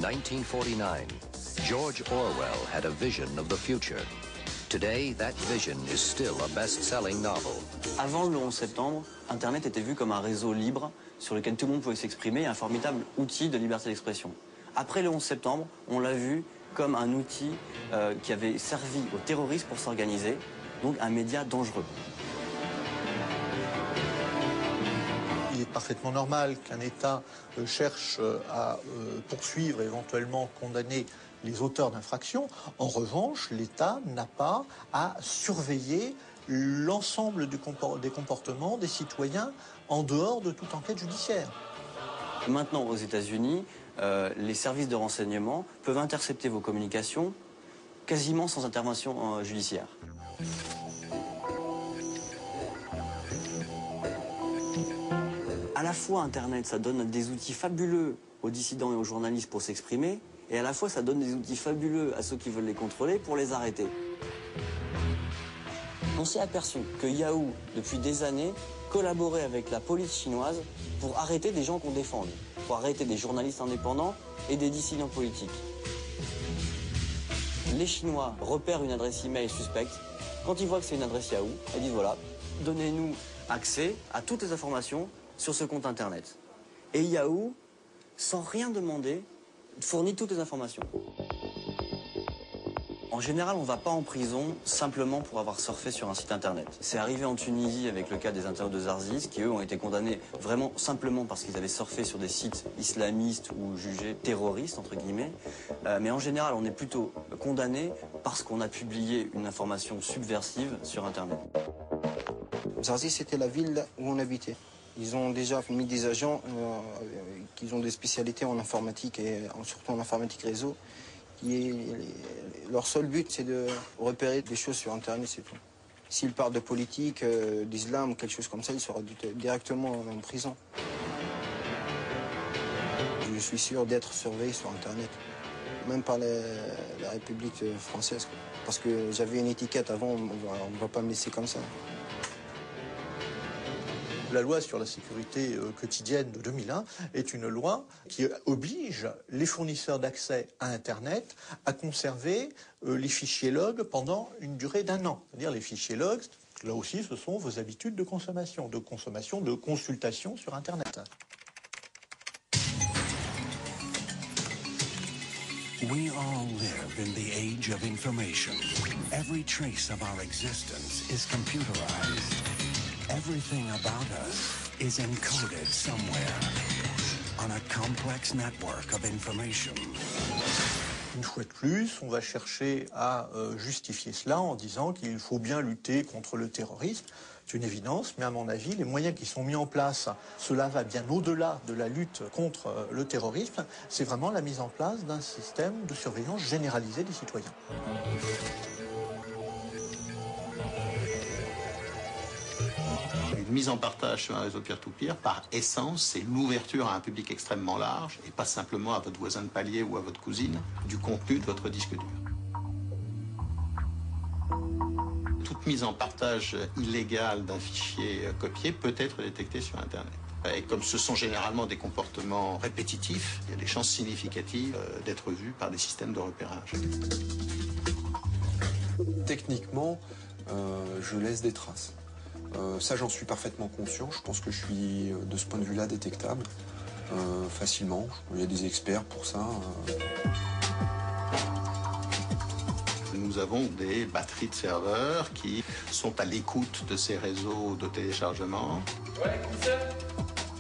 1949, George Orwell had a vision of the future. Today, that vision is still a best-selling novel. Avant le 11 septembre, Internet était vu comme un réseau libre sur lequel tout le monde pouvait s'exprimer, un formidable outil de liberté d'expression. Après le 11 septembre, on l'a vu comme un outil qui avait servi aux terroristes pour s'organiser, donc un média dangereux. Il est parfaitement normal qu'un État cherche à poursuivre, éventuellement condamner les auteurs d'infractions. En revanche, l'État n'a pas à surveiller l'ensemble des comportements des citoyens en dehors de toute enquête judiciaire. Maintenant, aux États-Unis, les services de renseignement peuvent intercepter vos communications quasiment sans intervention judiciaire. À la fois, Internet, ça donne des outils fabuleux aux dissidents et aux journalistes pour s'exprimer, et à la fois, ça donne des outils fabuleux à ceux qui veulent les contrôler pour les arrêter. On s'est aperçu que Yahoo, depuis des années, collaborait avec la police chinoise pour arrêter des gens qu'on défend, pour arrêter des journalistes indépendants et des dissidents politiques. Les Chinois repèrent une adresse email suspecte. Quand ils voient que c'est une adresse Yahoo, ils disent voilà, donnez-nous accès à toutes les informations sur ce compte Internet. Et Yahoo, sans rien demander, fournit toutes les informations. En général, on ne va pas en prison simplement pour avoir surfé sur un site Internet. C'est arrivé en Tunisie avec le cas des internautes de Zarzis, qui eux ont été condamnés vraiment simplement parce qu'ils avaient surfé sur des sites islamistes ou jugés terroristes, entre guillemets. Mais en général, on est plutôt condamné parce qu'on a publié une information subversive sur Internet. Zarzis, c'était la ville où on habitait. Ils ont déjà mis des agents qui ont des spécialités en informatique et surtout en informatique réseau. Leur seul but, c'est de repérer des choses sur Internet, c'est tout. S'ils parlent de politique, d'islam ou quelque chose comme ça, ils seront directement en prison. Je suis sûr d'être surveillé sur Internet, même par la République française. Parce que j'avais une étiquette avant, on ne va pas me laisser comme ça. La loi sur la sécurité quotidienne de 2001 est une loi qui oblige les fournisseurs d'accès à Internet à conserver les fichiers log pendant une durée d'1 an. C'est-à-dire les fichiers logs, là aussi, ce sont vos habitudes de consommation, de consultation sur Internet. We all live in the age of information. Every trace of our existence is computerized. Everything about us is encoded somewhere on a complex network of information. Une fois de plus, on va chercher à justifier cela en disant qu'il faut bien lutter contre le terrorisme. C'est une évidence, mais à mon avis, les moyens qui sont mis en place, cela va bien au-delà de la lutte contre le terrorisme. C'est vraiment la mise en place d'un système de surveillance généralisée des citoyens. Une mise en partage sur un réseau peer-to-peer, par essence, c'est l'ouverture à un public extrêmement large, et pas simplement à votre voisin de palier ou à votre cousine, du contenu de votre disque dur. Toute mise en partage illégale d'un fichier copié peut être détectée sur Internet. Et comme ce sont généralement des comportements répétitifs, il y a des chances significatives d'être vus par des systèmes de repérage. Techniquement, je laisse des traces. Ça, j'en suis parfaitement conscient. Je pense que je suis, de ce point de vue-là, détectable facilement. Il y a des experts pour ça. Nous avons des batteries de serveurs qui sont à l'écoute de ces réseaux de téléchargement. Ouais, commissaire,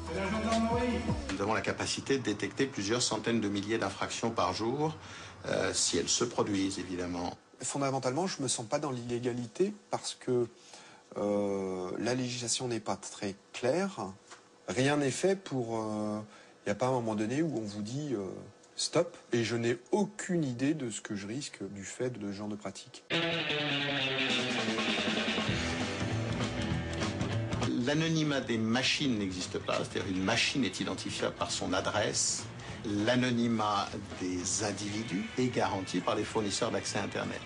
c'est la gendarmerie. Nous avons la capacité de détecter plusieurs centaines de milliers d'infractions par jour, si elles se produisent, évidemment. Fondamentalement, je ne me sens pas dans l'illégalité parce que la législation n'est pas très claire. Rien n'est fait pour... Il n'y a pas un moment donné où on vous dit stop. Et je n'ai aucune idée de ce que je risque du fait de ce genre de pratique. L'anonymat des machines n'existe pas. C'est-à-dire une machine est identifiable par son adresse. L'anonymat des individus est garanti par les fournisseurs d'accès Internet.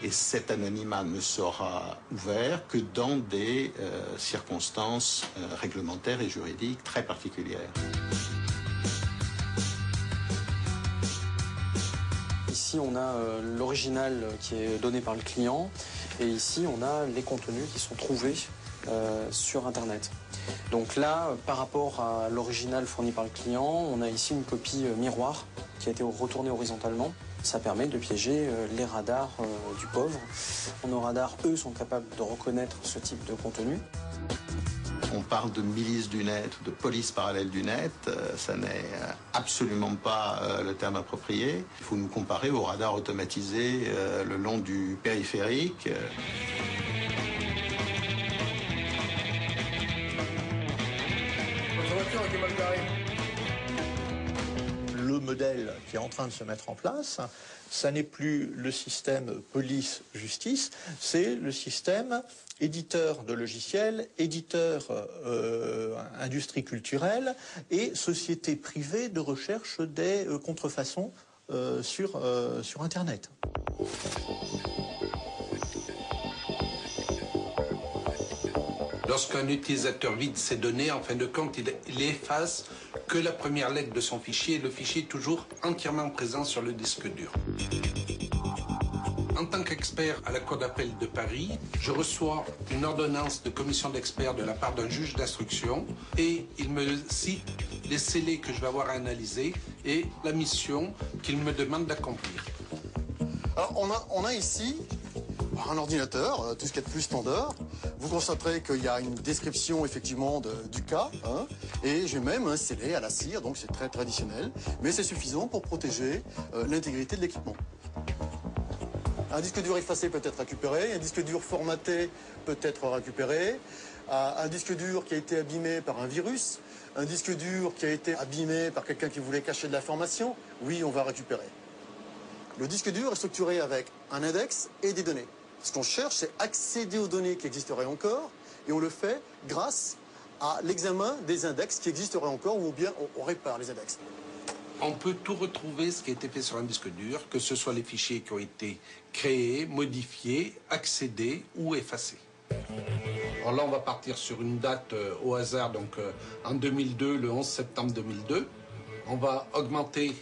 Et cet anonymat ne sera ouvert que dans des circonstances réglementaires et juridiques très particulières. ici, on a l'original qui est donné par le client, et ici, on a les contenus qui sont trouvés sur Internet. Donc là, par rapport à l'original fourni par le client, on a ici une copie miroir qui a été retournée horizontalement. Ça permet de piéger les radars du pauvre. Nos radars, eux, sont capables de reconnaître ce type de contenu. On parle de milice du net ou de police parallèle du net, ça n'est absolument pas le terme approprié. Il faut nous comparer aux radars automatisés le long du périphérique. Votre voiture était mal garée. Le modèle qui est en train de se mettre en place, ça n'est plus le système police-justice, c'est le système éditeur de logiciels, éditeur industrie culturelle et société privée de recherche des contrefaçons sur Internet. Lorsqu'un utilisateur vide ses données, en fin de compte, il efface que la première lettre de son fichier et le fichier est toujours entièrement présent sur le disque dur. En tant qu'expert à la Cour d'appel de Paris, je reçois une ordonnance de commission d'experts de la part d'un juge d'instruction et il me cite les scellés que je vais avoir à analyser et la mission qu'il me demande d'accomplir. Alors on a ici un ordinateur, tout ce qu'il y a de plus standard. Vous constaterez qu'il y a une description effectivement du cas, hein, et j'ai même un scellé à la cire, donc c'est très traditionnel, mais c'est suffisant pour protéger l'intégrité de l'équipement. Un disque dur effacé peut être récupéré, un disque dur formaté peut être récupéré, un disque dur qui a été abîmé par un virus, un disque dur qui a été abîmé par quelqu'un qui voulait cacher de l'information, oui, on va récupérer. Le disque dur est structuré avec un index et des données. Ce qu'on cherche, c'est accéder aux données qui existeraient encore, et on le fait grâce à l'examen des index qui existeraient encore, ou bien on répare les index. On peut tout retrouver ce qui a été fait sur un disque dur, que ce soit les fichiers qui ont été créés, modifiés, accédés ou effacés. Alors là, on va partir sur une date au hasard, donc en 2002, le 11 septembre 2002. On va augmenter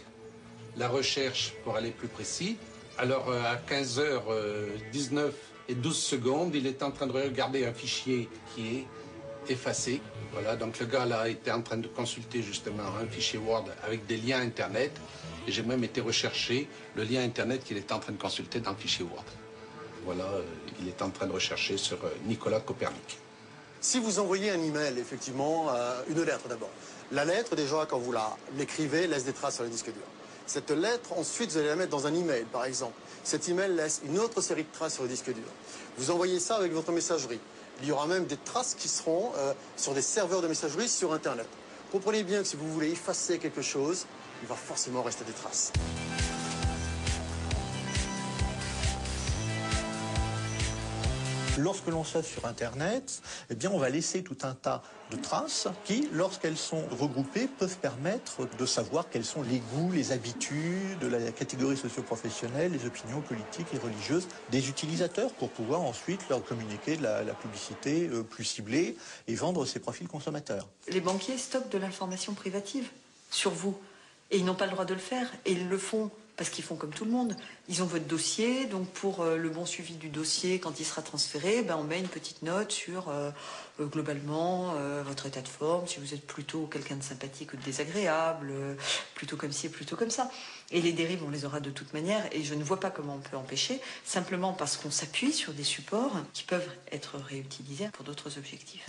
la recherche pour aller plus précis. Alors, à 15h19 et 12 secondes, il est en train de regarder un fichier qui est effacé. Voilà, donc le gars là était en train de consulter justement un fichier Word avec des liens Internet. Et j'ai même été rechercher le lien Internet qu'il était en train de consulter dans le fichier Word. Voilà, il est en train de rechercher sur Nicolas Copernic. Si vous envoyez un email, effectivement, une lettre d'abord. La lettre, déjà, quand vous l'écrivez, laisse des traces sur le disque dur. Cette lettre, ensuite, vous allez la mettre dans un email, par exemple. Cet email laisse une autre série de traces sur le disque dur. Vous envoyez ça avec votre messagerie. Il y aura même des traces qui seront sur des serveurs de messagerie sur Internet. Comprenez bien que si vous voulez effacer quelque chose, il va forcément rester des traces. Lorsque l'on sait sur Internet, eh bien, on va laisser tout un tas de traces qui, lorsqu'elles sont regroupées, peuvent permettre de savoir quels sont les goûts, les habitudes, la catégorie socio-professionnelle, les opinions politiques et religieuses des utilisateurs pour pouvoir ensuite leur communiquer de la publicité plus ciblée et vendre ses profils consommateurs. Les banquiers stockent de l'information privative sur vous et ils n'ont pas le droit de le faire et ils le font. Parce qu'ils font comme tout le monde. Ils ont votre dossier, donc pour le bon suivi du dossier, quand il sera transféré, on met une petite note sur, globalement, votre état de forme, si vous êtes plutôt quelqu'un de sympathique ou de désagréable, plutôt comme ci, plutôt comme ça. Et les dérives, on les aura de toute manière, et je ne vois pas comment on peut empêcher, simplement parce qu'on s'appuie sur des supports qui peuvent être réutilisés pour d'autres objectifs.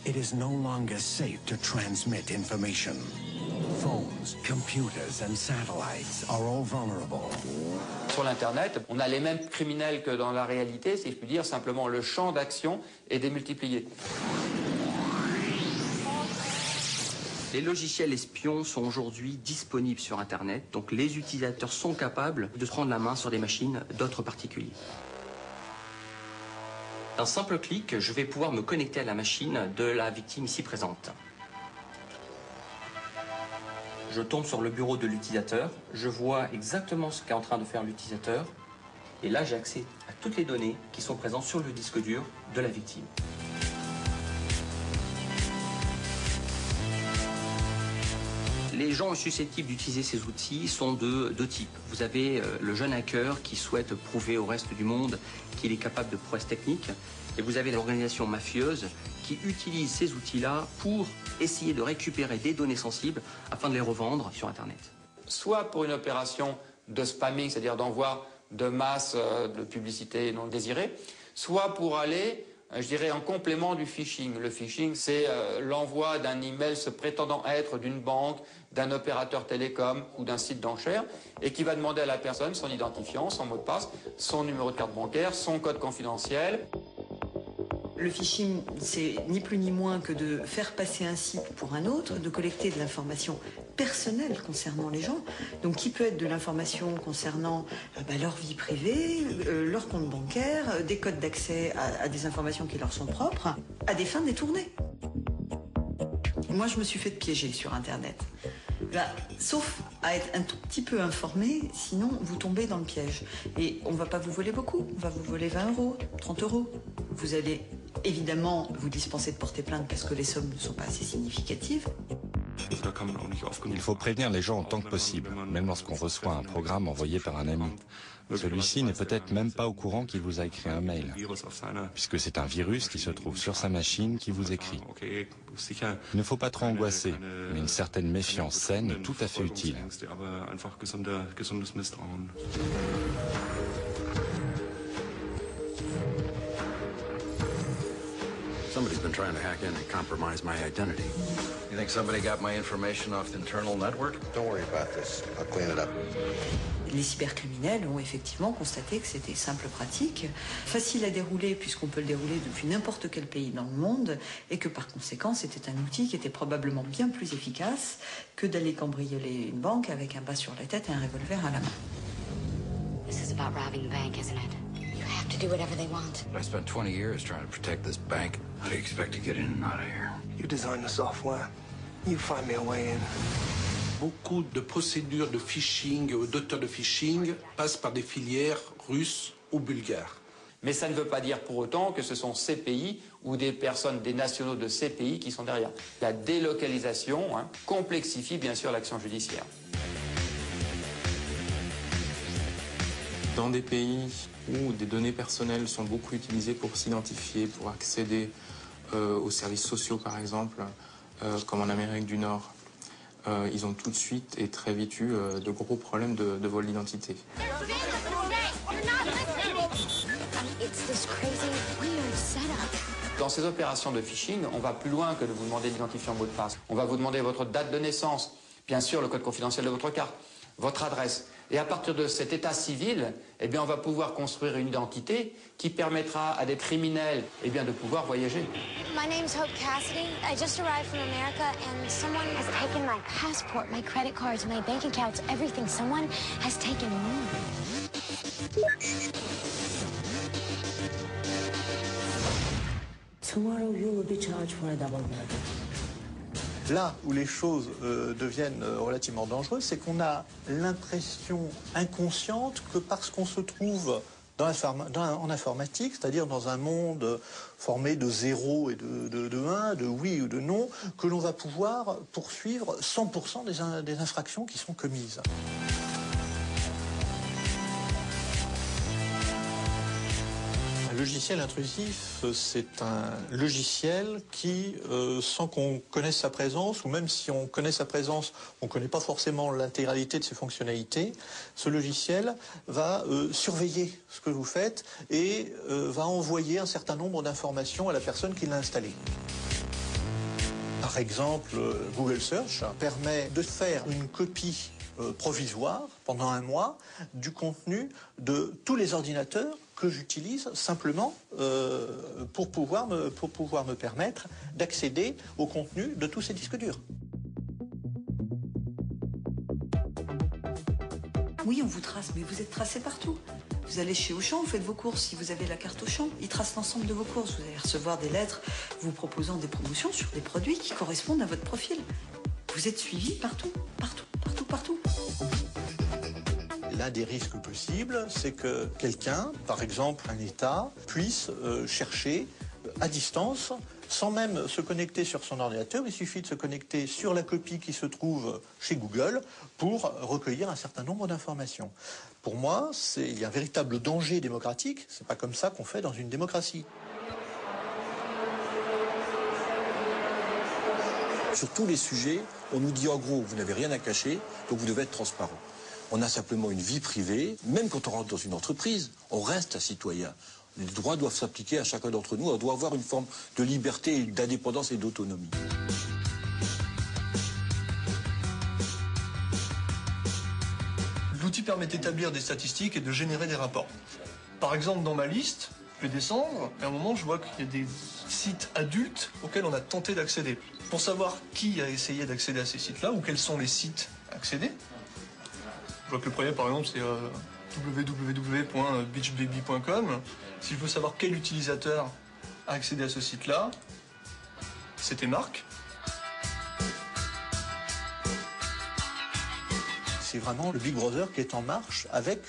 It is no longer safe to transmit information. Phones, computers and satellites are all vulnerable. Sur l'Internet, on a les mêmes criminels que dans la réalité, si je puis dire, simplement le champ d'action est démultiplié. Les logiciels espions sont aujourd'hui disponibles sur Internet, donc les utilisateurs sont capables de prendre la main sur des machines d'autres particuliers. D'un simple clic, je vais pouvoir me connecter à la machine de la victime ici présente. Je tombe sur le bureau de l'utilisateur, je vois exactement ce qu'est en train de faire l'utilisateur, et là j'ai accès à toutes les données qui sont présentes sur le disque dur de la victime. Les gens susceptibles d'utiliser ces outils sont de deux types. Vous avez le jeune hacker qui souhaite prouver au reste du monde qu'il est capable de prouesses techniques. Et vous avez l'organisation mafieuse qui utilise ces outils-là pour essayer de récupérer des données sensibles afin de les revendre sur Internet. Soit pour une opération de spamming, c'est-à-dire d'envoi de masse de publicité non désirée, soit pour aller, je dirais, en complément du phishing. Le phishing, c'est l'envoi d'un email se prétendant être d'une banque, d'un opérateur télécom ou d'un site d'enchères et qui va demander à la personne son identifiant, son mot de passe, son numéro de carte bancaire, son code confidentiel. Le phishing, c'est ni plus ni moins que de faire passer un site pour un autre, de collecter de l'information personnelle concernant les gens, donc qui peut être de l'information concernant leur vie privée, leur compte bancaire, des codes d'accès à des informations qui leur sont propres, à des fins détournées. Moi, je me suis fait piéger sur Internet. Sauf à être un tout petit peu informé, sinon vous tombez dans le piège. Et on ne va pas vous voler beaucoup, on va vous voler 20 €, 30 €. Vous allez évidemment vous dispenser de porter plainte parce que les sommes ne sont pas assez significatives. Il faut prévenir les gens autant que possible, même lorsqu'on reçoit un programme envoyé par un ami. Celui-ci n'est peut-être même pas au courant qu'il vous a écrit un mail, puisque c'est un virus qui se trouve sur sa machine qui vous écrit. Il ne faut pas trop angoisser, mais une certaine méfiance saine est tout à fait utile. Somebody's been trying to hack in and compromise my identity. You think somebody got my information off the internal network? Don't worry about this. I'll clean it up. Les cybercriminels ont effectivement constaté que c'était simple pratique, facile à dérouler puisqu'on peut le dérouler depuis n'importe quel pays dans le monde et que par conséquent c'était un outil qui était probablement bien plus efficace que d'aller cambrioler une banque avec un bas sur la tête et un revolver à la main. This is about robbing the bank, isn't it? You have to do whatever they want. I spent 20 years trying to protect this bank. How do you expect to get in and out of here? You design the software. You find me a way in. Beaucoup de procédures de phishing, d'auteurs de phishing, passent par des filières russes ou bulgares. Mais ça ne veut pas dire pour autant que ce sont ces pays ou des personnes, des nationaux de ces pays qui sont derrière. La délocalisation complexifie bien sûr l'action judiciaire. Dans des pays où des données personnelles sont beaucoup utilisées pour s'identifier, pour accéder aux services sociaux par exemple, comme en Amérique du Nord, ils ont tout de suite et très vite eu de gros problèmes de vol d'identité. Dans ces opérations de phishing, on va plus loin que de vous demander d'identifier un mot de passe. On va vous demander votre date de naissance, bien sûr le code confidentiel de votre carte, votre adresse. Et à partir de cet état civil, eh bien, on va pouvoir construire une identité qui permettra à des criminels eh bien, de pouvoir voyager. My name's Hope Cassidy. I just arrived from America and someone has taken my passport, my credit cards, my bank accounts, everything. Someone has taken me. Tomorrow you will be charged for a double murder. Là où les choses deviennent relativement dangereuses, c'est qu'on a l'impression inconsciente que parce qu'on se trouve en informatique, c'est-à-dire dans un monde formé de 0 et de 1, de oui ou de non, que l'on va pouvoir poursuivre 100% des infractions qui sont commises. Un logiciel intrusif, c'est un logiciel qui, sans qu'on connaisse sa présence, ou même si on connaît sa présence, on ne connaît pas forcément l'intégralité de ses fonctionnalités, ce logiciel va surveiller ce que vous faites et va envoyer un certain nombre d'informations à la personne qui l'a installé. Par exemple, Google Search permet de faire une copie provisoire pendant un mois du contenu de tous les ordinateurs que j'utilise simplement pour pouvoir me permettre d'accéder au contenu de tous ces disques durs. Oui, on vous trace, mais vous êtes tracé partout. Vous allez chez Auchan, vous faites vos courses. Si vous avez la carte Auchan, ils tracent l'ensemble de vos courses. Vous allez recevoir des lettres vous proposant des promotions sur des produits qui correspondent à votre profil. Vous êtes suivi partout, partout, partout, partout. L'un des risques possibles, c'est que quelqu'un, par exemple un État, puisse chercher à distance Sans même se connecter sur son ordinateur, il suffit de se connecter sur la copie qui se trouve chez Google pour recueillir un certain nombre d'informations. Pour moi, il y a un véritable danger démocratique. C'est pas comme ça qu'on fait dans une démocratie. Sur tous les sujets, on nous dit en gros, vous n'avez rien à cacher, donc vous devez être transparent. On a simplement une vie privée. Même quand on rentre dans une entreprise, on reste un citoyen. Les droits doivent s'appliquer à chacun d'entre nous. On doit avoir une forme de liberté, d'indépendance et d'autonomie. L'outil permet d'établir des statistiques et de générer des rapports. Par exemple, dans ma liste, je vais descendre, et à un moment, je vois qu'il y a des sites adultes auxquels on a tenté d'accéder. Pour savoir qui a essayé d'accéder à ces sites-là, ou quels sont les sites accédés, je vois que le premier, par exemple, c'est www.beachbaby.com. Si je veux savoir quel utilisateur a accédé à ce site-là, c'était Marc. C'est vraiment le Big Brother qui est en marche avec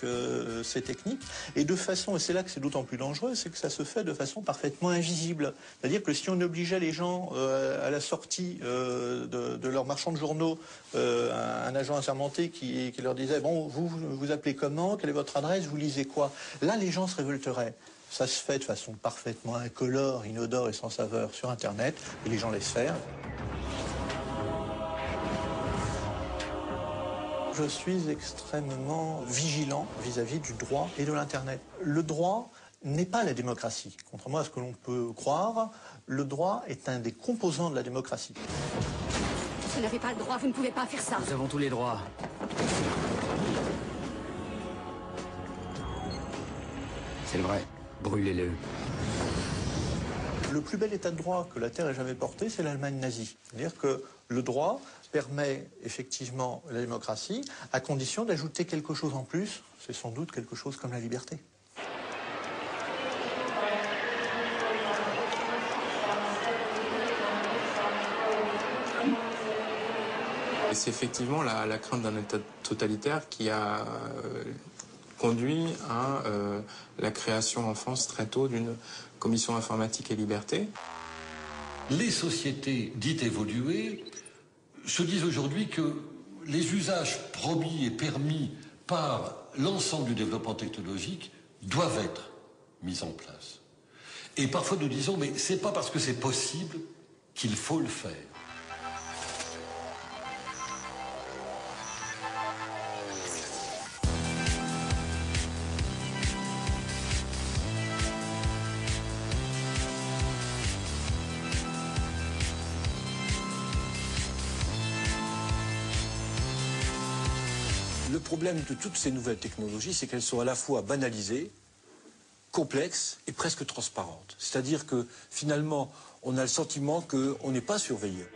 ces techniques. Et de façon, et c'est là que c'est d'autant plus dangereux, c'est que ça se fait de façon parfaitement invisible. C'est-à-dire que si on obligeait les gens à la sortie de leur marchand de journaux, un agent assermenté qui leur disait « Bon, vous vous appelez comment? Quelle est votre adresse? Vous lisez quoi ?» Là, les gens se révolteraient. Ça se fait de façon parfaitement incolore, inodore et sans saveur sur Internet, et les gens laissent faire. Je suis extrêmement vigilant vis-à-vis du droit et de l'Internet. Le droit n'est pas la démocratie. Contrairement à ce que l'on peut croire, le droit est un des composants de la démocratie. Vous n'avez pas le droit, vous ne pouvez pas faire ça. Nous avons tous les droits. C'est vrai. Brûlez-le. Le plus bel état de droit que la Terre ait jamais porté, c'est l'Allemagne nazie. C'est-à-dire que le droit permet effectivement la démocratie, à condition d'ajouter quelque chose en plus, c'est sans doute quelque chose comme la liberté. Et c'est effectivement la crainte d'un État totalitaire qui a conduit à la création en France très tôt d'une commission informatique et liberté. Les sociétés dites évoluées se disent aujourd'hui que les usages promis et permis par l'ensemble du développement technologique doivent être mis en place. Et parfois nous disons, mais c'est pas parce que c'est possible qu'il faut le faire. Le problème de toutes ces nouvelles technologies, c'est qu'elles sont à la fois banalisées, complexes et presque transparentes. C'est-à-dire que finalement, on a le sentiment qu'on n'est pas surveillé.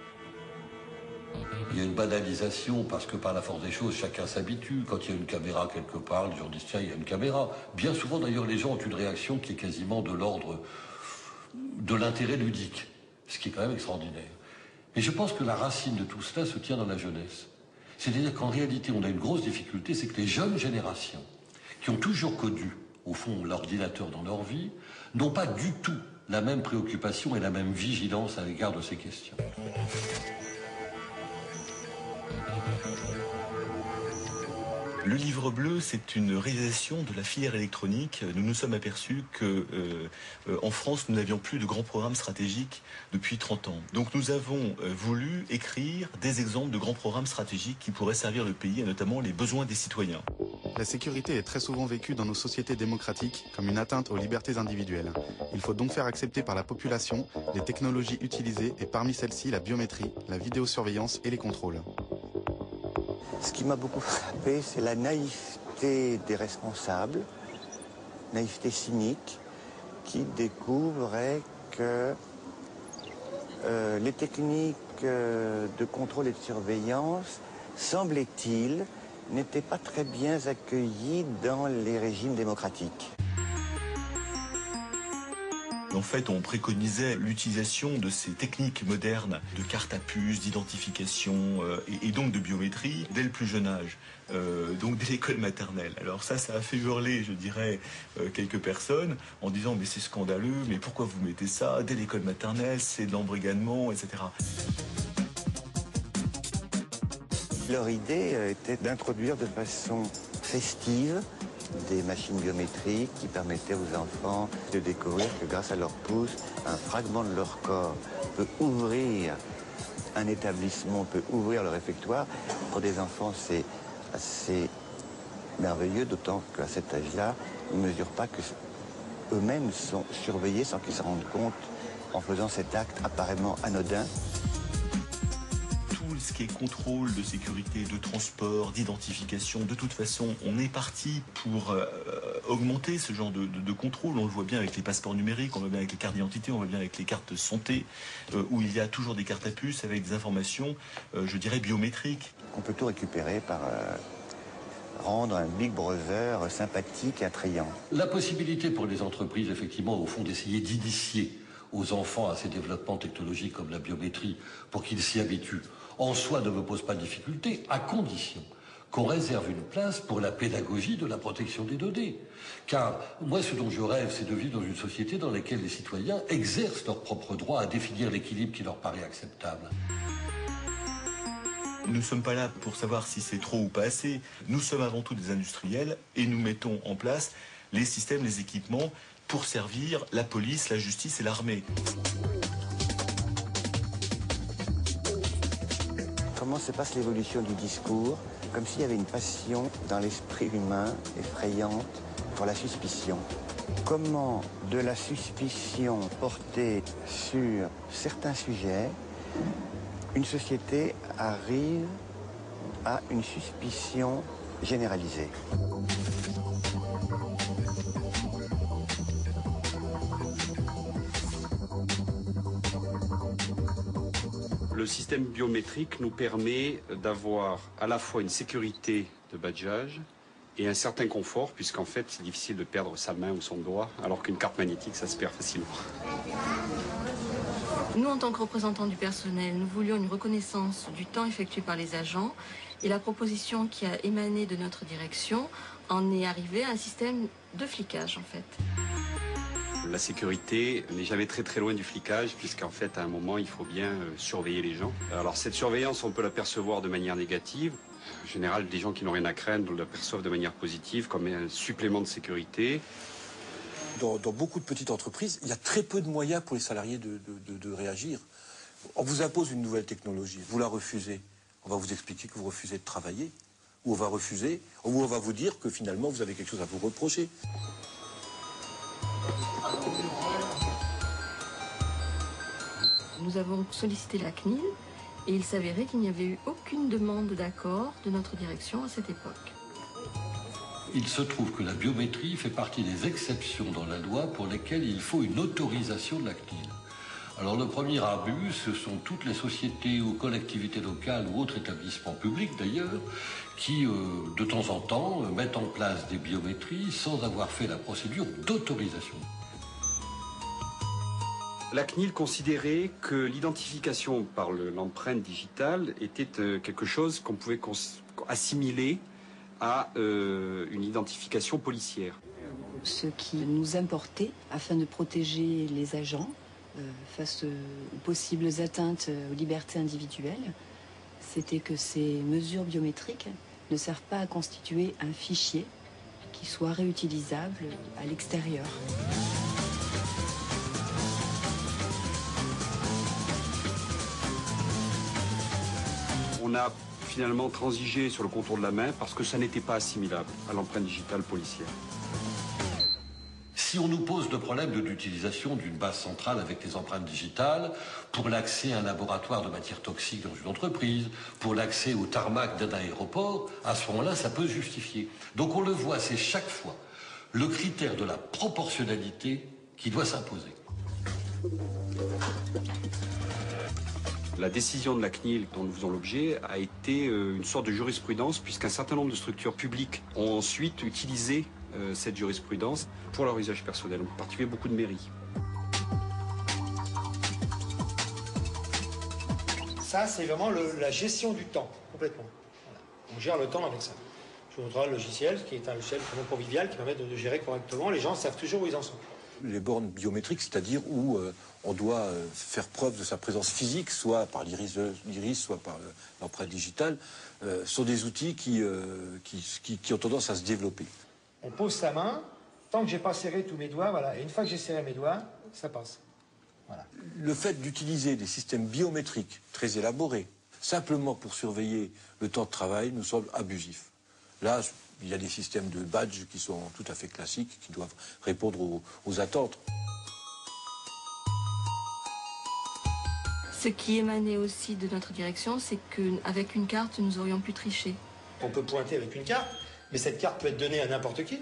Il y a une banalisation parce que par la force des choses, chacun s'habitue. Quand il y a une caméra quelque part, les gens disent tiens, il y a une caméra. Bien souvent d'ailleurs, les gens ont une réaction qui est quasiment de l'ordre de l'intérêt ludique, ce qui est quand même extraordinaire. Mais je pense que la racine de tout cela se tient dans la jeunesse. C'est-à-dire qu'en réalité, on a une grosse difficulté, c'est que les jeunes générations, qui ont toujours connu, au fond, l'ordinateur dans leur vie, n'ont pas du tout la même préoccupation et la même vigilance à l'égard de ces questions. Le livre bleu, c'est une réalisation de la filière électronique. Nous nous sommes aperçus que en France, nous n'avions plus de grands programmes stratégiques depuis 30 ans. Donc nous avons voulu écrire des exemples de grands programmes stratégiques qui pourraient servir le pays, et notamment les besoins des citoyens. La sécurité est très souvent vécue dans nos sociétés démocratiques comme une atteinte aux libertés individuelles. Il faut donc faire accepter par la population les technologies utilisées et parmi celles-ci la biométrie, la vidéosurveillance et les contrôles. Ce qui m'a beaucoup frappé, c'est la naïveté des responsables, naïveté cynique, qui découvraient que les techniques de contrôle et de surveillance, semblait-il, n'étaient pas très bien accueillies dans les régimes démocratiques. En fait, on préconisait l'utilisation de ces techniques modernes de carte à puce, d'identification et donc de biométrie dès le plus jeune âge, donc dès l'école maternelle. Alors ça a fait hurler, je dirais, quelques personnes en disant mais c'est scandaleux, mais pourquoi vous mettez ça dès l'école maternelle, c'est de l'embrigadement, etc. Leur idée était d'introduire de façon festive des machines biométriques qui permettaient aux enfants de découvrir que grâce à leur pouce, un fragment de leur corps peut ouvrir un établissement, peut ouvrir le réfectoire. Pour des enfants, c'est assez merveilleux, d'autant qu'à cet âge-là, ils ne mesurent pas que eux-mêmes sont surveillés sans qu'ils se rendent compte en faisant cet acte apparemment anodin. Tout ce qui est contrôle de sécurité, de transport, d'identification, de toute façon, on est parti pour augmenter ce genre de contrôle. On le voit bien avec les passeports numériques, on le voit bien avec les cartes d'identité, on le voit bien avec les cartes santé, où il y a toujours des cartes à puce avec des informations, je dirais, biométriques. On peut tout récupérer par rendre un Big Brother sympathique et attrayant. La possibilité pour les entreprises, effectivement, au fond, d'essayer d'initier aux enfants à ces développements technologiques comme la biométrie pour qu'ils s'y habituent, en soi ne me pose pas de difficulté, à condition qu'on réserve une place pour la pédagogie de la protection des données. Car moi, ce dont je rêve, c'est de vivre dans une société dans laquelle les citoyens exercent leur propre droit à définir l'équilibre qui leur paraît acceptable. Nous ne sommes pas là pour savoir si c'est trop ou pas assez. Nous sommes avant tout des industriels et nous mettons en place les systèmes, les équipements pour servir la police, la justice et l'armée. Comment se passe l'évolution du discours? Comme s'il y avait une passion dans l'esprit humain effrayante pour la suspicion. Comment de la suspicion portée sur certains sujets, une société arrive à une suspicion généralisée. Le système biométrique nous permet d'avoir à la fois une sécurité de badgeage et un certain confort, puisqu'en fait c'est difficile de perdre sa main ou son doigt, alors qu'une carte magnétique ça se perd facilement. Nous, en tant que représentants du personnel, nous voulions une reconnaissance du temps effectué par les agents et la proposition qui a émané de notre direction en est arrivée à un système de flicage en fait. La sécurité n'est jamais très loin du flicage, puisqu'en fait à un moment il faut bien surveiller les gens. Alors cette surveillance on peut l'apercevoir de manière négative. En général, des gens qui n'ont rien à craindre l'aperçoivent de manière positive comme un supplément de sécurité. Dans beaucoup de petites entreprises, il y a très peu de moyens pour les salariés de réagir. On vous impose une nouvelle technologie, vous la refusez. On va vous expliquer que vous refusez de travailler. Ou on va refuser, ou on va vous dire que finalement vous avez quelque chose à vous reprocher. Nous avons sollicité la CNIL et il s'avérait qu'il n'y avait eu aucune demande d'accord de notre direction à cette époque. Il se trouve que la biométrie fait partie des exceptions dans la loi pour lesquelles il faut une autorisation de la CNIL. Alors le premier abus, ce sont toutes les sociétés ou collectivités locales ou autres établissements publics d'ailleurs, qui de temps en temps mettent en place des biométries sans avoir fait la procédure d'autorisation. La CNIL considérait que l'identification par l'empreinte digitale était quelque chose qu'on pouvait assimiler à une identification policière. Ce qui nous importait afin de protéger les agents face aux possibles atteintes aux libertés individuelles, c'était que ces mesures biométriques ne servent pas à constituer un fichier qui soit réutilisable à l'extérieur. On a finalement transigé sur le contour de la main parce que ça n'était pas assimilable à l'empreinte digitale policière. Si on nous pose le problème de l'utilisation d'une base centrale avec les empreintes digitales pour l'accès à un laboratoire de matières toxiques dans une entreprise, pour l'accès au tarmac d'un aéroport, à ce moment-là, ça peut se justifier. Donc on le voit, c'est chaque fois le critère de la proportionnalité qui doit s'imposer. La décision de la CNIL dont nous faisons l'objet a été une sorte de jurisprudence puisqu'un certain nombre de structures publiques ont ensuite utilisé cette jurisprudence pour leur usage personnel, en particulier beaucoup de mairies. Ça, c'est vraiment la gestion du temps, complètement. Voilà. On gère le temps avec ça. Je vous montrerai le logiciel, qui est un logiciel vraiment convivial, qui permet de gérer correctement. Les gens savent toujours où ils en sont. Les bornes biométriques, c'est-à-dire où on doit faire preuve de sa présence physique, soit par l'iris, soit par l'empreinte digitale, sont des outils qui ont tendance à se développer. On pose sa main, tant que j'ai pas serré tous mes doigts, voilà. Et une fois que j'ai serré mes doigts, ça passe. Voilà. Le fait d'utiliser des systèmes biométriques très élaborés, simplement pour surveiller le temps de travail, nous semble abusif. Là, il y a des systèmes de badges qui sont tout à fait classiques, qui doivent répondre aux attentes. Ce qui émanait aussi de notre direction, c'est qu'avec une carte, nous aurions pu tricher. On peut pointer avec une carte, mais cette carte peut être donnée à n'importe qui.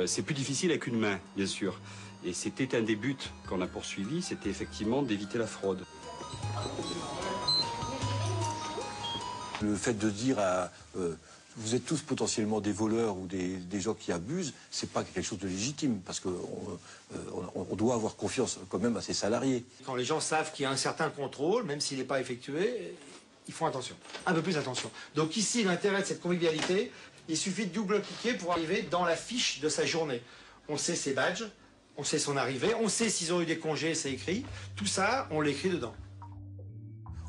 C'est plus difficile avec une main, bien sûr. Et c'était un des buts qu'on a poursuivi, c'était effectivement d'éviter la fraude. Le fait de dire à... vous êtes tous potentiellement des voleurs ou des gens qui abusent, c'est pas quelque chose de légitime, parce qu'on doit avoir confiance quand même à ses salariés. Quand les gens savent qu'il y a un certain contrôle, même s'il n'est pas effectué, ils font attention, un peu plus attention. Donc ici, l'intérêt de cette convivialité, il suffit de double-cliquer pour arriver dans la fiche de sa journée. On sait ses badges, on sait son arrivée, on sait s'ils ont eu des congés, c'est écrit. Tout ça, on l'écrit dedans.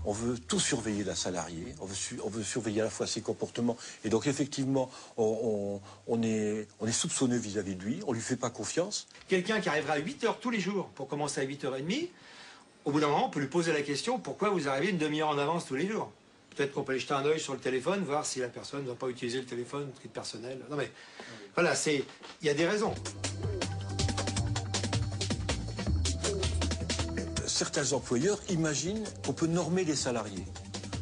On veut tout surveiller la salariée, on veut surveiller à la fois ses comportements. Et donc effectivement, on est soupçonneux vis-à-vis de lui, on lui fait pas confiance. Quelqu'un qui arrivera à 8 h tous les jours pour commencer à 8 h 30, au bout d'un moment, on peut lui poser la question, pourquoi vous arrivez une demi-heure en avance tous les jours? Peut-être qu'on peut aller jeter un œil sur le téléphone, voir si la personne ne doit pas utiliser le téléphone, le titre personnel. Non mais, voilà, il y a des raisons. Certains employeurs imaginent qu'on peut normer les salariés.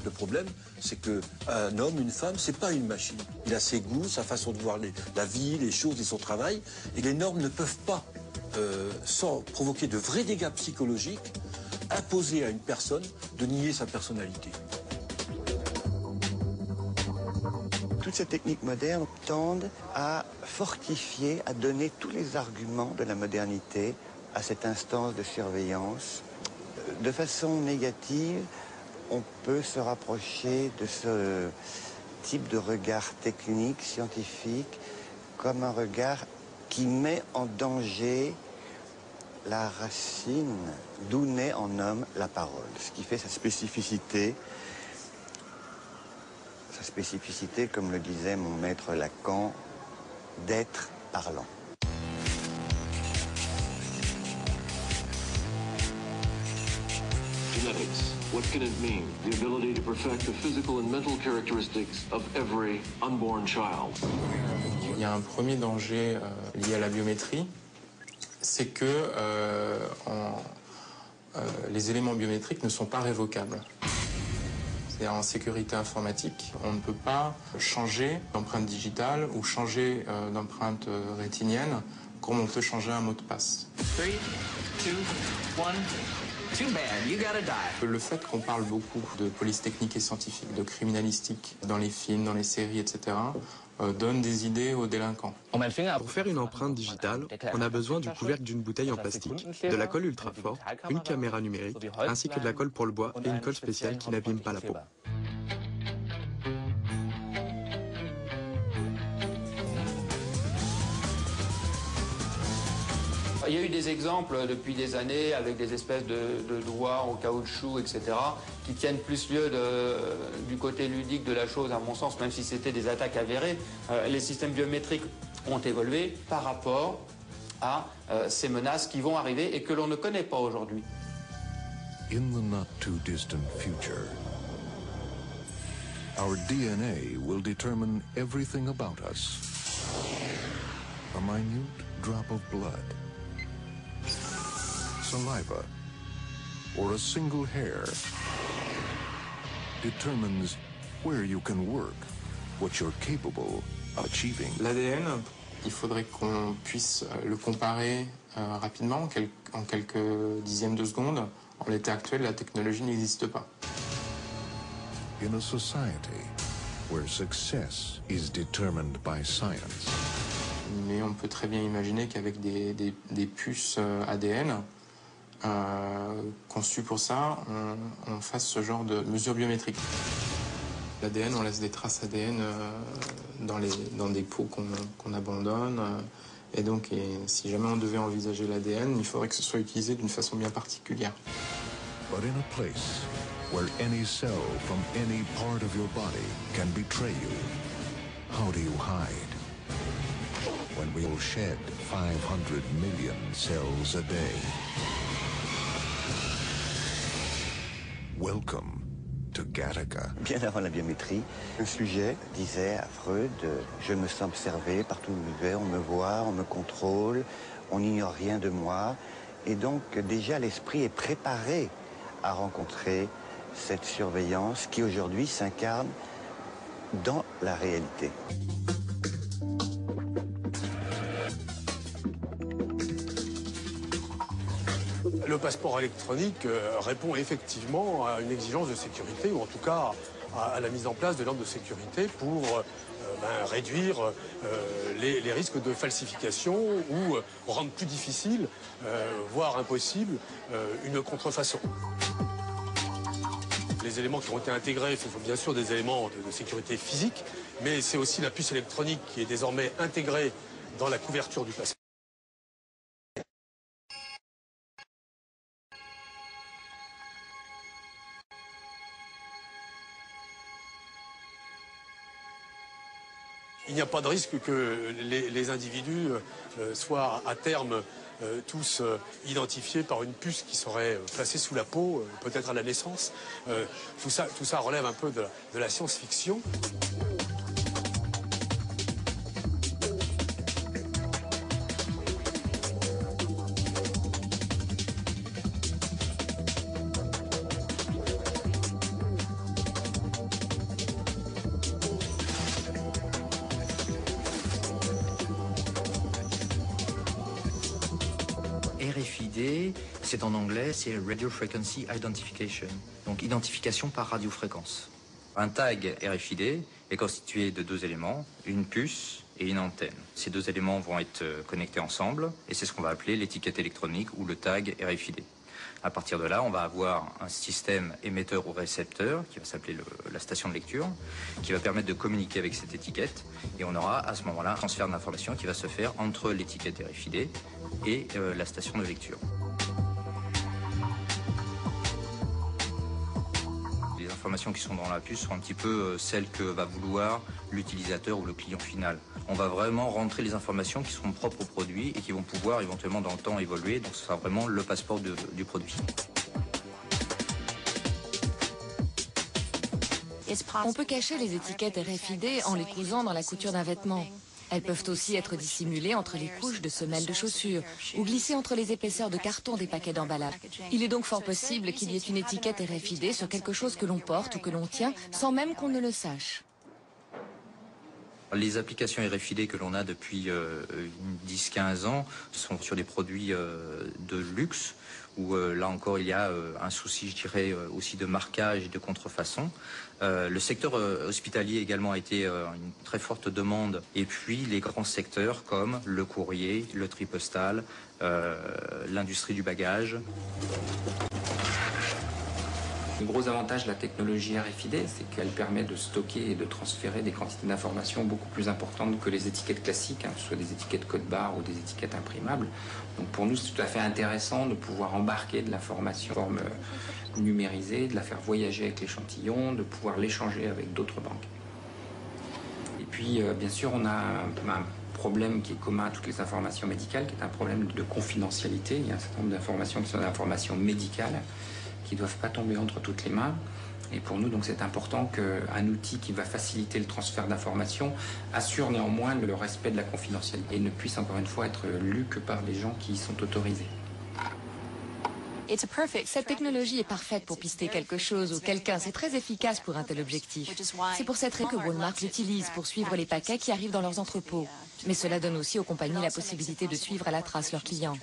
Le problème, c'est qu'un homme, une femme, c'est pas une machine. Il a ses goûts, sa façon de voir la vie, les choses et son travail. Et les normes ne peuvent pas, sans provoquer de vrais dégâts psychologiques, imposer à une personne de nier sa personnalité. Toutes ces techniques modernes tendent à fortifier, à donner tous les arguments de la modernité à cette instance de surveillance. De façon négative, on peut se rapprocher de ce type de regard technique, scientifique, comme un regard qui met en danger la racine d'où naît en homme la parole, ce qui fait sa spécificité, comme le disait mon maître Lacan, d'être parlant. Genetics. What can it mean? The ability to perfect the physical and mental characteristics of every unborn child. Il y a un premier danger lié à la biométrie, c'est que les éléments biométriques ne sont pas révocables. C'est-à-dire en sécurité informatique, on ne peut pas changer d'empreinte digitale ou changer d'empreinte rétinienne comme on peut changer un mot de passe. 3, 2, 1... Too bad, you gotta die. Le fait qu'on parle beaucoup de police technique et scientifique, de criminalistique, dans les films, dans les séries, etc., donne des idées aux délinquants. Pour faire une empreinte digitale, on a besoin du couvercle d'une bouteille en plastique, de la colle ultra forte, une caméra numérique, ainsi que de la colle pour le bois et une colle spéciale qui n'abîme pas la peau. Il y a eu des exemples depuis des années avec des espèces de doigts en caoutchouc, etc., qui tiennent plus lieu du côté ludique de la chose, à mon sens, même si c'était des attaques avérées. Les systèmes biométriques ont évolué par rapport à ces menaces qui vont arriver et que l'on ne connaît pas aujourd'hui. In the not too distant future, our DNA will determine everything about us. A minute drop of blood, saliva, or a single hair determines where you can work, what you're capable of achieving. L'ADN, il faudrait qu'on puisse le comparer rapidement, en quelques dixièmes de seconde. En l'état actuel, la technologie n'existe pas. In a society where success is determined by science. Mais on peut très bien imaginer qu'avec des puces ADN, conçus pour ça, on fasse ce genre de mesures biométriques. L'ADN, on laisse des traces ADN dans des pots qu'on abandonne. Et donc, si jamais on devait envisager l'ADN, il faudrait que ce soit utilisé d'une façon bien particulière. But in a place where any cell from any part of your body can betray you, how do you hide? When we will shed 500 million cells a day. Welcome to Gattaca. Bien avant la biométrie, le sujet disait à Freud, je me sens observé partout où je vais, on me voit, on me contrôle, on n'ignore rien de moi. Et donc déjà l'esprit est préparé à rencontrer cette surveillance qui aujourd'hui s'incarne dans la réalité. Le passeport électronique répond effectivement à une exigence de sécurité, ou en tout cas à la mise en place de normes de sécurité pour réduire les risques de falsification ou rendre plus difficile, voire impossible, une contrefaçon. Les éléments qui ont été intégrés sont bien sûr des éléments de sécurité physique, mais c'est aussi la puce électronique qui est désormais intégrée dans la couverture du passeport. Il n'y a pas de risque que les individus soient à terme tous identifiés par une puce qui serait placée sous la peau, peut-être à la naissance. Tout ça relève un peu de la science-fiction. RFID, c'est en anglais, c'est Radio Frequency Identification, donc identification par radiofréquence. Un tag RFID est constitué de deux éléments, une puce et une antenne. Ces deux éléments vont être connectés ensemble et c'est ce qu'on va appeler l'étiquette électronique ou le tag RFID. À partir de là, on va avoir un système émetteur ou récepteur qui va s'appeler la station de lecture, qui va permettre de communiquer avec cette étiquette et on aura à ce moment-là un transfert d'informations qui va se faire entre l'étiquette RFID et la station de lecture. Les informations qui sont dans la puce sont un petit peu celles que va vouloir l'utilisateur ou le client final. On va vraiment rentrer les informations qui seront propres au produit et qui vont pouvoir éventuellement dans le temps évoluer, donc ce sera vraiment le passeport du produit. On peut cacher les étiquettes RFID en les cousant dans la couture d'un vêtement. Elles peuvent aussi être dissimulées entre les couches de semelles de chaussures ou glissées entre les épaisseurs de carton des paquets d'emballage. Il est donc fort possible qu'il y ait une étiquette RFID sur quelque chose que l'on porte ou que l'on tient sans même qu'on ne le sache. Les applications RFID que l'on a depuis 10-15 ans sont sur des produits de luxe où là encore il y a un souci, je dirais, aussi de marquage et de contrefaçon. Le secteur hospitalier également a été une très forte demande et puis les grands secteurs comme le courrier, le tri-postal, l'industrie du bagage. Le gros avantage de la technologie RFID, c'est qu'elle permet de stocker et de transférer des quantités d'informations beaucoup plus importantes que les étiquettes classiques, que ce soit des étiquettes code-barre ou des étiquettes imprimables. Donc pour nous, c'est tout à fait intéressant de pouvoir embarquer de l'information en forme numérisée, de la faire voyager avec l'échantillon, de pouvoir l'échanger avec d'autres banques. Et puis, bien sûr, on a un problème qui est commun à toutes les informations médicales, qui est un problème de confidentialité. Il y a un certain nombre d'informations qui sont des informations médicales, qui ne doivent pas tomber entre toutes les mains. Et pour nous, donc, c'est important qu'un outil qui va faciliter le transfert d'informations assure néanmoins le respect de la confidentialité et ne puisse encore une fois être lu que par les gens qui y sont autorisés. Cette technologie est parfaite pour pister quelque chose ou quelqu'un. C'est très efficace pour un tel objectif. C'est pour cette raison que Walmart l'utilise pour suivre les paquets qui arrivent dans leurs entrepôts. Mais cela donne aussi aux compagnies la possibilité de suivre à la trace leurs clients.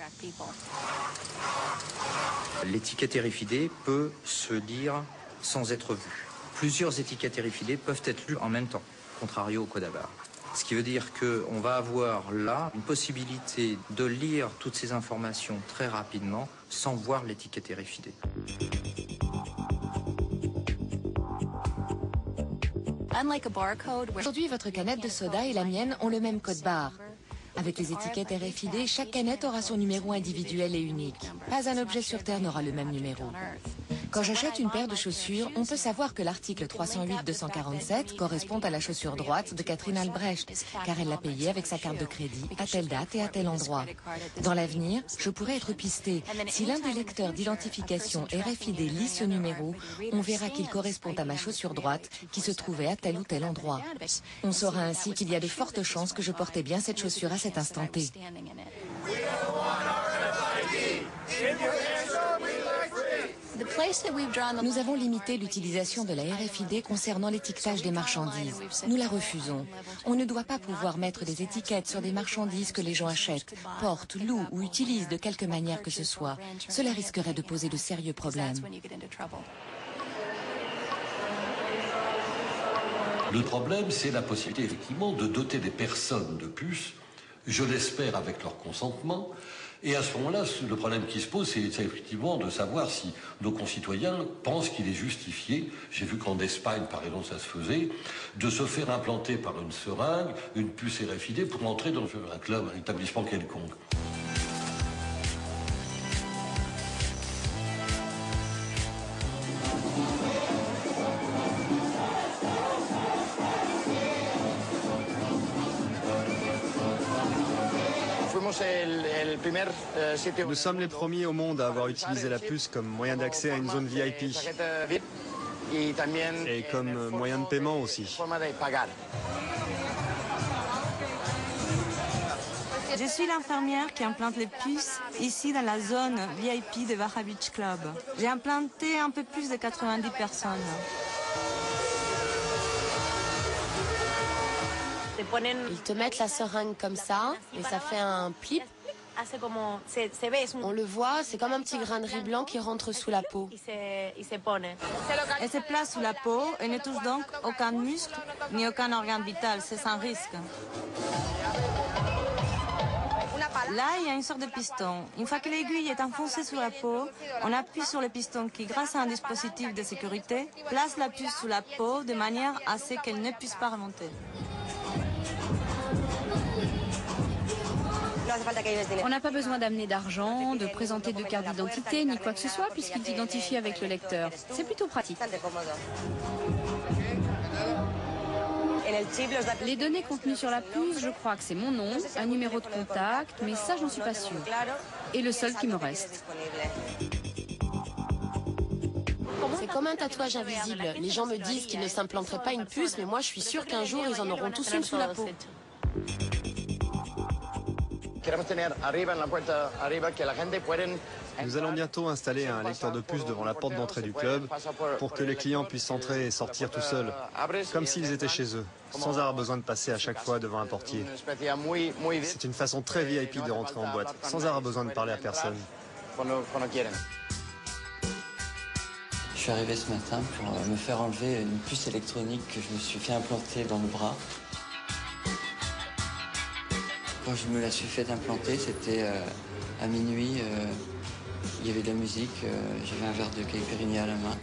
L'étiquette RFID peut se lire sans être vue. Plusieurs étiquettes RFID peuvent être lues en même temps, contrario au code à barre. Ce qui veut dire qu'on va avoir là une possibilité de lire toutes ces informations très rapidement sans voir l'étiquette RFID. Aujourd'hui, votre canette de soda et la mienne ont le même code barre. Avec les étiquettes RFID, chaque canette aura son numéro individuel et unique. Pas un objet sur Terre n'aura le même numéro. Quand j'achète une paire de chaussures, on peut savoir que l'article 308-247 correspond à la chaussure droite de Catherine Albrecht, car elle l'a payée avec sa carte de crédit à telle date et à tel endroit. Dans l'avenir, je pourrais être pistée. Si l'un des lecteurs d'identification RFID lit ce numéro, on verra qu'il correspond à ma chaussure droite qui se trouvait à tel ou tel endroit. On saura ainsi qu'il y a de fortes chances que je portais bien cette chaussure à cet instant T. Nous avons limité l'utilisation de la RFID concernant l'étiquetage des marchandises. Nous la refusons. On ne doit pas pouvoir mettre des étiquettes sur des marchandises que les gens achètent, portent, louent ou utilisent de quelque manière que ce soit. Cela risquerait de poser de sérieux problèmes. Le problème, c'est la possibilité, effectivement, de doter des personnes de puces, je l'espère avec leur consentement. Et à ce moment-là, le problème qui se pose, c'est effectivement de savoir si nos concitoyens pensent qu'il est justifié, j'ai vu qu'en Espagne, par exemple, ça se faisait, de se faire implanter par une seringue une puce RFID pour entrer dans un club, un établissement quelconque. Nous sommes les premiers au monde à avoir utilisé la puce comme moyen d'accès à une zone VIP et comme moyen de paiement aussi. Je suis l'infirmière qui implante les puces ici dans la zone VIP de Barra Beach Club. J'ai implanté un peu plus de 90 personnes. Ils te mettent la seringue comme ça et ça fait un plip. On le voit, c'est comme un petit grain de riz blanc qui rentre sous la peau. Elle se place sous la peau et ne touche donc aucun muscle ni aucun organe vital, c'est sans risque. Là, il y a une sorte de piston. Une fois que l'aiguille est enfoncée sous la peau, on appuie sur le piston qui, grâce à un dispositif de sécurité, place la puce sous la peau de manière à ce qu'elle ne puisse pas remonter. On n'a pas besoin d'amener d'argent, de présenter de carte d'identité, ni quoi que ce soit, puisqu'il t'identifie avec le lecteur. C'est plutôt pratique. Les données contenues sur la puce, je crois que c'est mon nom, un numéro de contact, mais ça, j'en suis pas sûre. Et le seul qui me reste. C'est comme un tatouage invisible. Les gens me disent qu'ils ne s'implanteraient pas une puce, mais moi, je suis sûre qu'un jour, ils en auront tous une sous la peau. Nous allons bientôt installer un lecteur de puces devant la porte d'entrée du club pour que les clients puissent entrer et sortir tout seuls, comme s'ils étaient chez eux, sans avoir besoin de passer à chaque fois devant un portier. C'est une façon très VIP de rentrer en boîte, sans avoir besoin de parler à personne. Je suis arrivé ce matin pour me faire enlever une puce électronique que je me suis fait implanter dans le bras. Quand je me la suis fait implanter, c'était à minuit, il y avait de la musique, j'avais un verre de caipirinha à la main.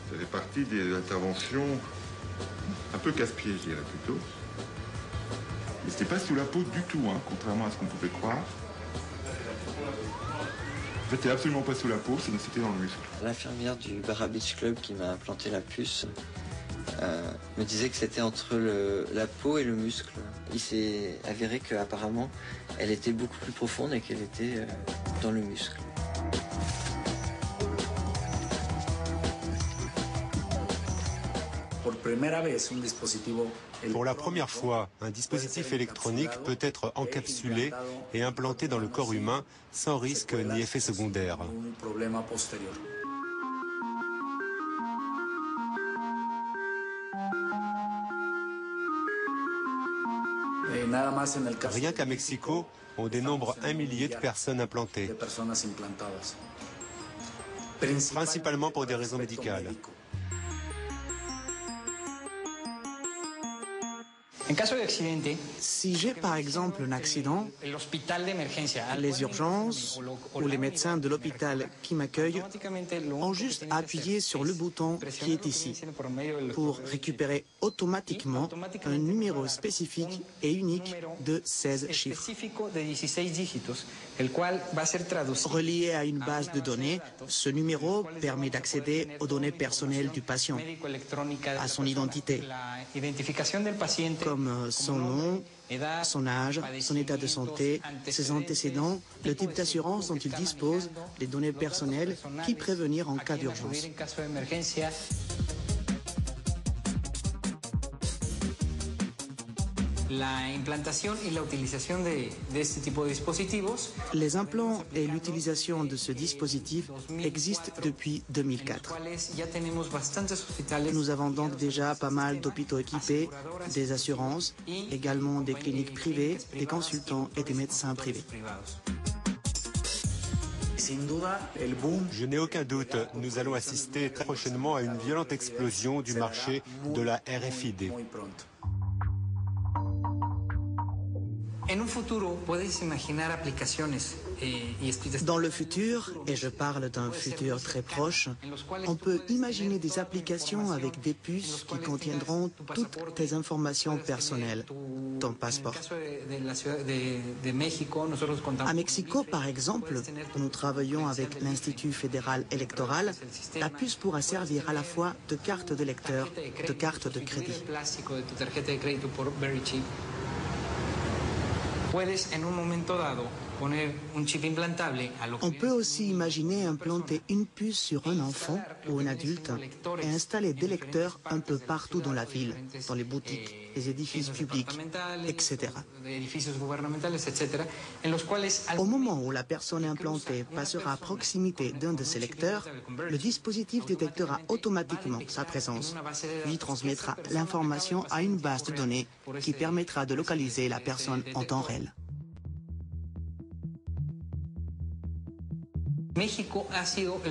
Ça fait partie des interventions un peu casse-pied, je dirais plutôt. Mais c'était pas sous la peau du tout, hein, contrairement à ce qu'on pouvait croire. En fait, c'était absolument pas sous la peau, c'était dans le muscle. L'infirmière du Barra Beach Club qui m'a implanté la puce me disait que c'était entre la peau et le muscle. Il s'est avéré qu'apparemment, elle était beaucoup plus profonde et qu'elle était dans le muscle. Pour la première fois, un dispositif électronique peut être encapsulé et implanté dans le corps humain sans risque ni effet secondaire. Rien qu'à Mexico, on dénombre 1 millier de personnes implantées, principalement pour des raisons médicales. Si j'ai par exemple un accident, les urgences ou les médecins de l'hôpital qui m'accueillent ont juste à appuyer sur le bouton qui est ici pour récupérer automatiquement un numéro spécifique et unique de 16 chiffres. Relié à une base de données, ce numéro permet d'accéder aux données personnelles du patient, à son identité, comme son nom, son âge, son état de santé, ses antécédents, le type d'assurance dont il dispose, les données personnelles qui prévenir en cas d'urgence. Les implants et l'utilisation de ce dispositif existent depuis 2004. Nous avons donc déjà pas mal d'hôpitaux équipés, des assurances, également des cliniques privées, des consultants et des médecins privés. Je n'ai aucun doute, nous allons assister très prochainement à une violente explosion du marché de la RFID. Dans le futur, et je parle d'un futur très proche, on peut imaginer des applications avec des puces qui contiendront toutes tes informations personnelles, ton passeport. À Mexico, par exemple, où nous travaillons avec l'Institut fédéral électoral, la puce pourra servir à la fois de carte de lecteur, de carte de crédit. On peut aussi imaginer implanter une puce sur un enfant ou un adulte et installer des lecteurs un peu partout dans la ville, dans les boutiques, les édifices publics, etc. Au moment où la personne implantée passera à proximité d'un de ces lecteurs, le dispositif détectera automatiquement sa présence, puis transmettra l'information à une base de données qui permettra de localiser la personne en temps réel.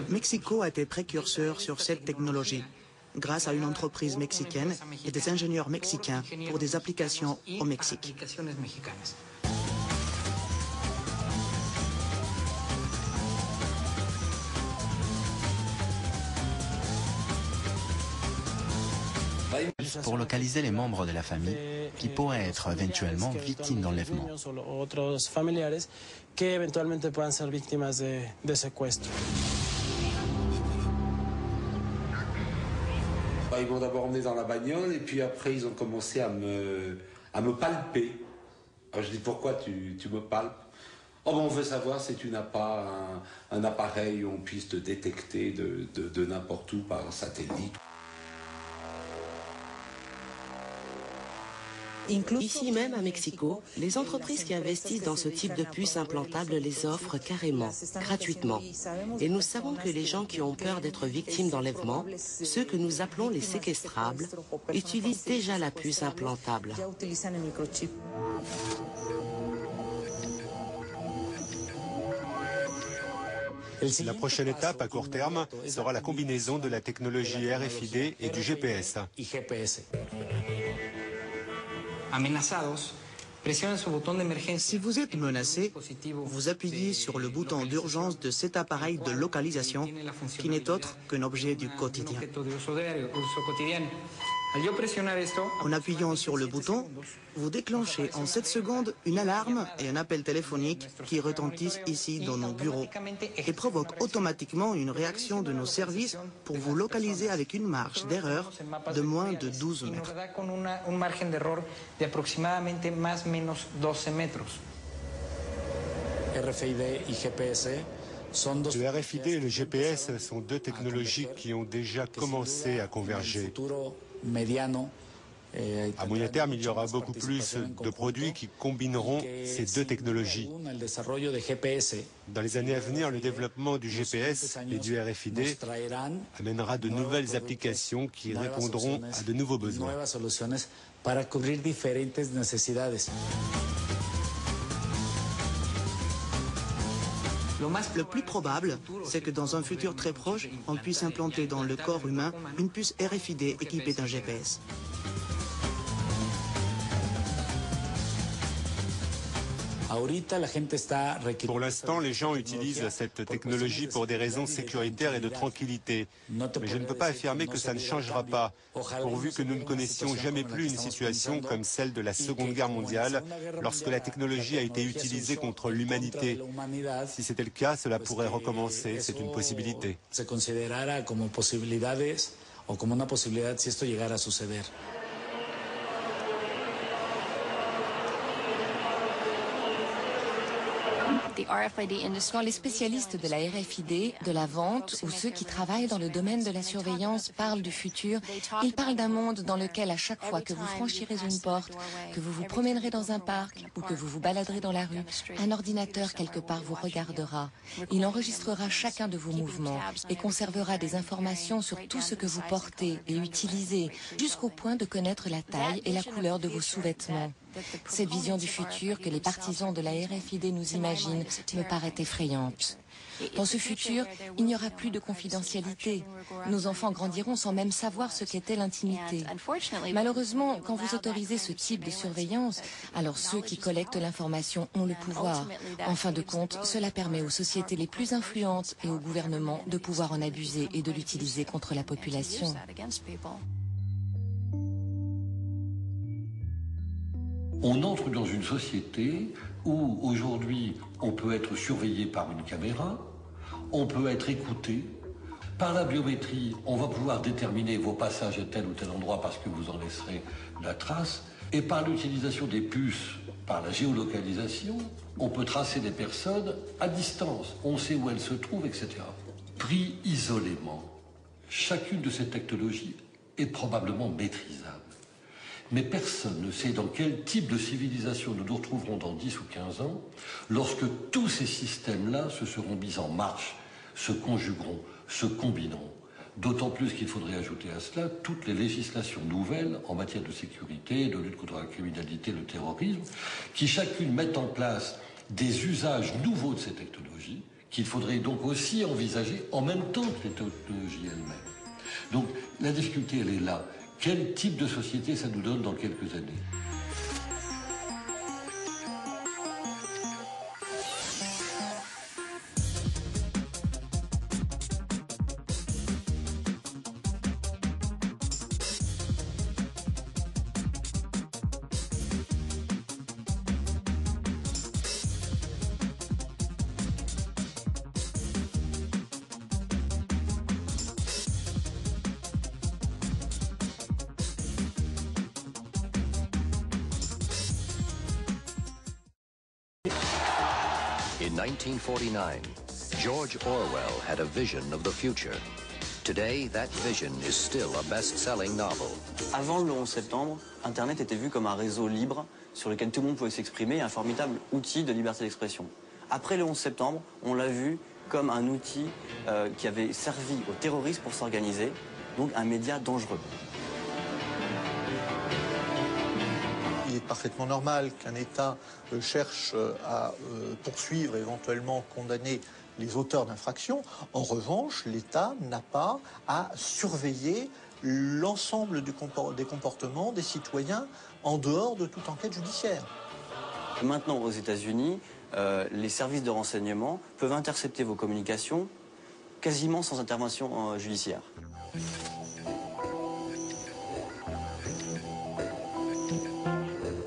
Mexico a été précurseur sur cette technologie, grâce à une entreprise mexicaine et des ingénieurs mexicains pour des applications au Mexique. Pour localiser les membres de la famille qui pourraient être éventuellement victimes d'enlèvement. Ils m'ont d'abord emmené dans la bagnole et puis après ils ont commencé à me palper. Alors je dis pourquoi tu me palpes? Oh ben on veut savoir si tu n'as pas un appareil où on puisse te détecter de n'importe où par satellite. Ici même à Mexico, les entreprises qui investissent dans ce type de puces implantables les offrent carrément, gratuitement. Et nous savons que les gens qui ont peur d'être victimes d'enlèvement, ceux que nous appelons les séquestrables, utilisent déjà la puce implantable. La prochaine étape à court terme sera la combinaison de la technologie RFID et du GPS. Si vous êtes menacé, vous appuyez sur le bouton d'urgence de cet appareil de localisation qui n'est autre qu'un objet du quotidien. En appuyant sur le bouton, vous déclenchez en 7 secondes une alarme et un appel téléphonique qui retentissent ici dans nos bureaux et provoquent automatiquement une réaction de nos services pour vous localiser avec une marge d'erreur de moins de 12 mètres. Le RFID et le GPS sont deux technologies qui ont déjà commencé à converger. À moyen terme, il y aura beaucoup plus de produits qui combineront ces deux technologies. Dans les années à venir, le développement du GPS et du RFID amènera de nouvelles applications qui répondront à de nouveaux besoins. Le plus probable, c'est que dans un futur très proche, on puisse implanter dans le corps humain une puce RFID équipée d'un GPS. Pour l'instant, les gens utilisent cette technologie pour des raisons sécuritaires et de tranquillité. Mais je ne peux pas affirmer que ça ne changera pas, pourvu que nous ne connaissions jamais plus une situation comme celle de la Seconde Guerre mondiale, lorsque la technologie a été utilisée contre l'humanité. Si c'était le cas, cela pourrait recommencer, c'est une possibilité. Quand les spécialistes de la RFID, de la vente ou ceux qui travaillent dans le domaine de la surveillance parlent du futur, ils parlent d'un monde dans lequel à chaque fois que vous franchirez une porte, que vous vous promènerez dans un parc ou que vous vous baladerez dans la rue, un ordinateur quelque part vous regardera. Il enregistrera chacun de vos mouvements et conservera des informations sur tout ce que vous portez et utilisez, jusqu'au point de connaître la taille et la couleur de vos sous-vêtements. Cette vision du futur que les partisans de la RFID nous imaginent me paraît effrayante. Dans ce futur, il n'y aura plus de confidentialité. Nos enfants grandiront sans même savoir ce qu'était l'intimité. Malheureusement, quand vous autorisez ce type de surveillance, alors ceux qui collectent l'information ont le pouvoir. En fin de compte, cela permet aux sociétés les plus influentes et aux gouvernements de pouvoir en abuser et de l'utiliser contre la population. On entre dans une société où aujourd'hui on peut être surveillé par une caméra, on peut être écouté. Par la biométrie, on va pouvoir déterminer vos passages à tel ou tel endroit parce que vous en laisserez la trace. Et par l'utilisation des puces, par la géolocalisation, on peut tracer des personnes à distance. On sait où elles se trouvent, etc. Pris isolément, chacune de ces technologies est probablement maîtrisable. Mais personne ne sait dans quel type de civilisation nous nous retrouverons dans 10 ou 15 ans, lorsque tous ces systèmes-là se seront mis en marche, se conjugueront, se combineront. D'autant plus qu'il faudrait ajouter à cela toutes les législations nouvelles en matière de sécurité, de lutte contre la criminalité, le terrorisme, qui chacune mettent en place des usages nouveaux de ces technologies, qu'il faudrait donc aussi envisager en même temps que les technologies elles-mêmes. Donc la difficulté, elle est là. Quel type de société ça nous donne dans quelques années ? In 1949, George Orwell had a vision of the future. Today, that vision is still a best-selling novel. Avant le 11 septembre, Internet était vu comme un réseau libre sur lequel tout le monde pouvait s'exprimer, un formidable outil de liberté d'expression. Après le 11 septembre, on l'a vu comme un outil qui avait servi aux terroristes pour s'organiser, donc un média dangereux. Il est parfaitement normal qu'un État cherche à poursuivre, éventuellement condamner les auteurs d'infractions. En revanche, l'État n'a pas à surveiller l'ensemble des comportements des citoyens en dehors de toute enquête judiciaire. Maintenant, aux États-Unis, les services de renseignement peuvent intercepter vos communications quasiment sans intervention judiciaire.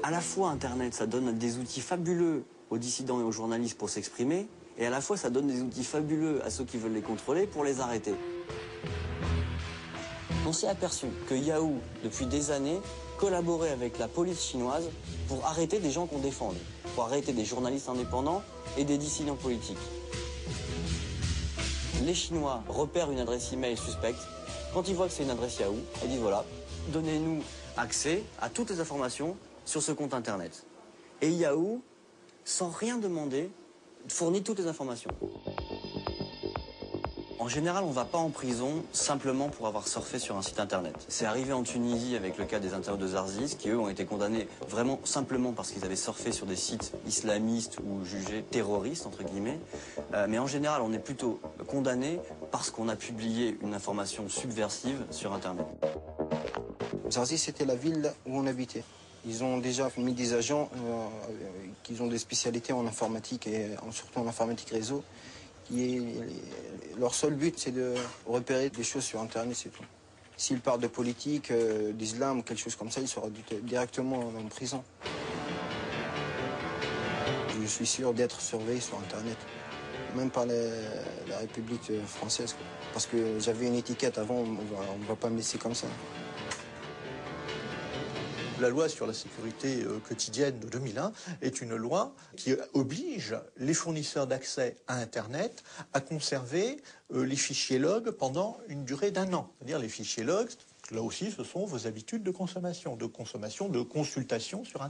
À la fois, Internet, ça donne des outils fabuleux aux dissidents et aux journalistes pour s'exprimer, et à la fois, ça donne des outils fabuleux à ceux qui veulent les contrôler pour les arrêter. On s'est aperçu que Yahoo, depuis des années, collaborait avec la police chinoise pour arrêter des gens qu'on défend, pour arrêter des journalistes indépendants et des dissidents politiques. Les Chinois repèrent une adresse email suspecte. Quand ils voient que c'est une adresse Yahoo, ils disent voilà, donnez-nous accès à toutes les informations sur ce compte Internet. Et Yahoo, sans rien demander, fournit toutes les informations. En général, on ne va pas en prison simplement pour avoir surfé sur un site Internet. C'est arrivé en Tunisie avec le cas des internautes de Zarzis, qui eux ont été condamnés vraiment simplement parce qu'ils avaient surfé sur des sites islamistes ou jugés terroristes, entre guillemets. Mais en général, on est plutôt condamné parce qu'on a publié une information subversive sur Internet. Zarzis, c'était la ville où on habitait. Ils ont déjà mis des agents qui ont des spécialités en informatique et surtout en informatique réseau. Leur seul but, c'est de repérer des choses sur Internet, c'est tout. S'ils parlent de politique, d'islam ou quelque chose comme ça, ils seront directement en prison. Je suis sûr d'être surveillé sur Internet, même par la République française. Parce que j'avais une étiquette avant, on ne va pas me laisser comme ça. La loi sur la sécurité quotidienne de 2001 est une loi qui oblige les fournisseurs d'accès à Internet à conserver les fichiers log pendant une durée d'1 an. C'est-à-dire les fichiers log, là aussi, ce sont vos habitudes de consommation, de consultation sur Internet.